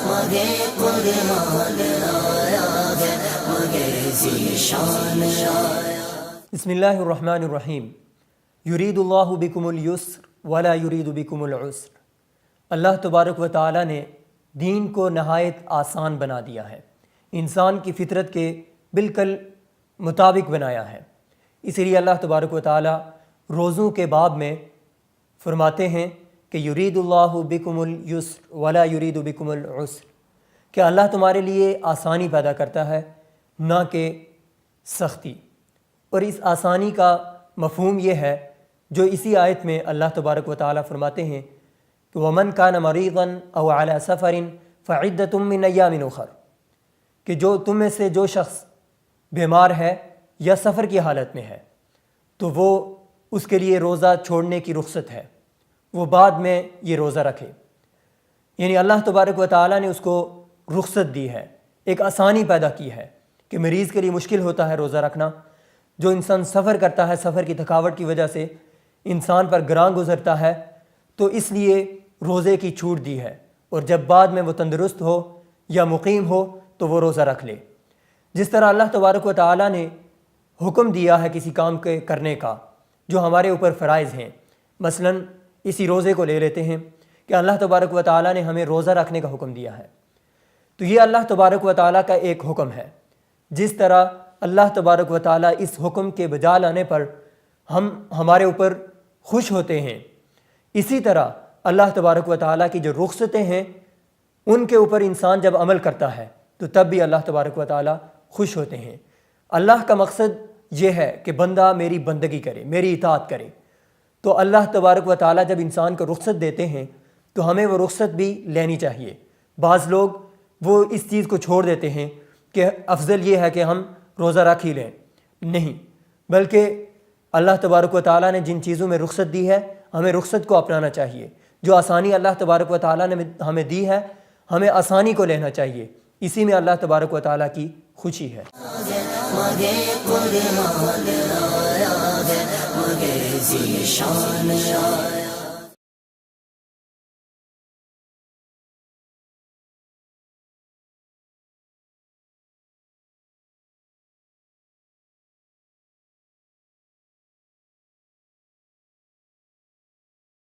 مگے قرآن آیا ہے، مگے ذیشان آیا۔ بسم اللہ الرحمن الرحیم۔ یرید اللہ بکم اليسر ولا یرید بکم العسر۔ اللہ تبارک و تعالیٰ نے دین کو نہایت آسان بنا دیا ہے، انسان کی فطرت کے بالکل مطابق بنایا ہے۔ اسی لیے اللہ تبارک و تعالیٰ روزوں کے باب میں فرماتے ہیں کہ یرید اللہ بکم اليسر ولا یرید بکم العسر، کہ اللہ تمہارے لیے آسانی پیدا کرتا ہے نہ کہ سختی۔ اور اس آسانی کا مفہوم یہ ہے جو اسی آیت میں اللہ تبارک و تعالیٰ فرماتے ہیں کہ وَمَنْ كَانَ مَرِيضًا أَوْ عَلَى سَفَرٍ فَعِدَّةٌ مِّنْ أَيَّامٍ أُخَرَ، کہ جو تم میں سے جو شخص بیمار ہے یا سفر کی حالت میں ہے تو وہ اس کے لیے روزہ چھوڑنے کی رخصت ہے، وہ بعد میں یہ روزہ رکھے۔ یعنی اللہ تبارک و تعالیٰ نے اس کو رخصت دی ہے، ایک آسانی پیدا کی ہے کہ مریض کے لیے مشکل ہوتا ہے روزہ رکھنا، جو انسان سفر کرتا ہے، سفر کی تھکاوٹ کی وجہ سے انسان پر گراں گزرتا ہے، تو اس لیے روزے کی چھوٹ دی ہے، اور جب بعد میں وہ تندرست ہو یا مقیم ہو تو وہ روزہ رکھ لے۔ جس طرح اللہ تبارک و تعالیٰ نے حکم دیا ہے کسی کام کے کرنے کا جو ہمارے اوپر فرائض ہیں، مثلا اسی روزے کو لے لیتے ہیں کہ اللہ تبارک و تعالیٰ نے ہمیں روزہ رکھنے کا حکم دیا ہے، تو یہ اللہ تبارک و تعالیٰ کا ایک حکم ہے۔ جس طرح اللہ تبارک و تعالیٰ اس حکم کے بجا لانے پر ہمارے اوپر خوش ہوتے ہیں، اسی طرح اللہ تبارک و تعالیٰ کی جو رخصتیں ہیں ان کے اوپر انسان جب عمل کرتا ہے تو تب بھی اللہ تبارک و تعالیٰ خوش ہوتے ہیں۔ اللہ کا مقصد یہ ہے کہ بندہ میری بندگی کرے، میری اطاعت کرے، تو اللہ تبارک و تعالیٰ جب انسان کو رخصت دیتے ہیں تو ہمیں وہ رخصت بھی لینی چاہیے۔ بعض لوگ وہ اس چیز کو چھوڑ دیتے ہیں کہ افضل یہ ہے کہ ہم روزہ رکھ ہی لیں، نہیں، بلکہ اللہ تبارک و تعالیٰ نے جن چیزوں میں رخصت دی ہے ہمیں رخصت کو اپنانا چاہیے۔ جو آسانی اللہ تبارک و تعالیٰ نے ہمیں دی ہے ہمیں آسانی کو لینا چاہیے، اسی میں اللہ تبارک و تعالیٰ کی خوشی ہے۔ مگے قرآن آیا ہے، مگے ذیشان آیا۔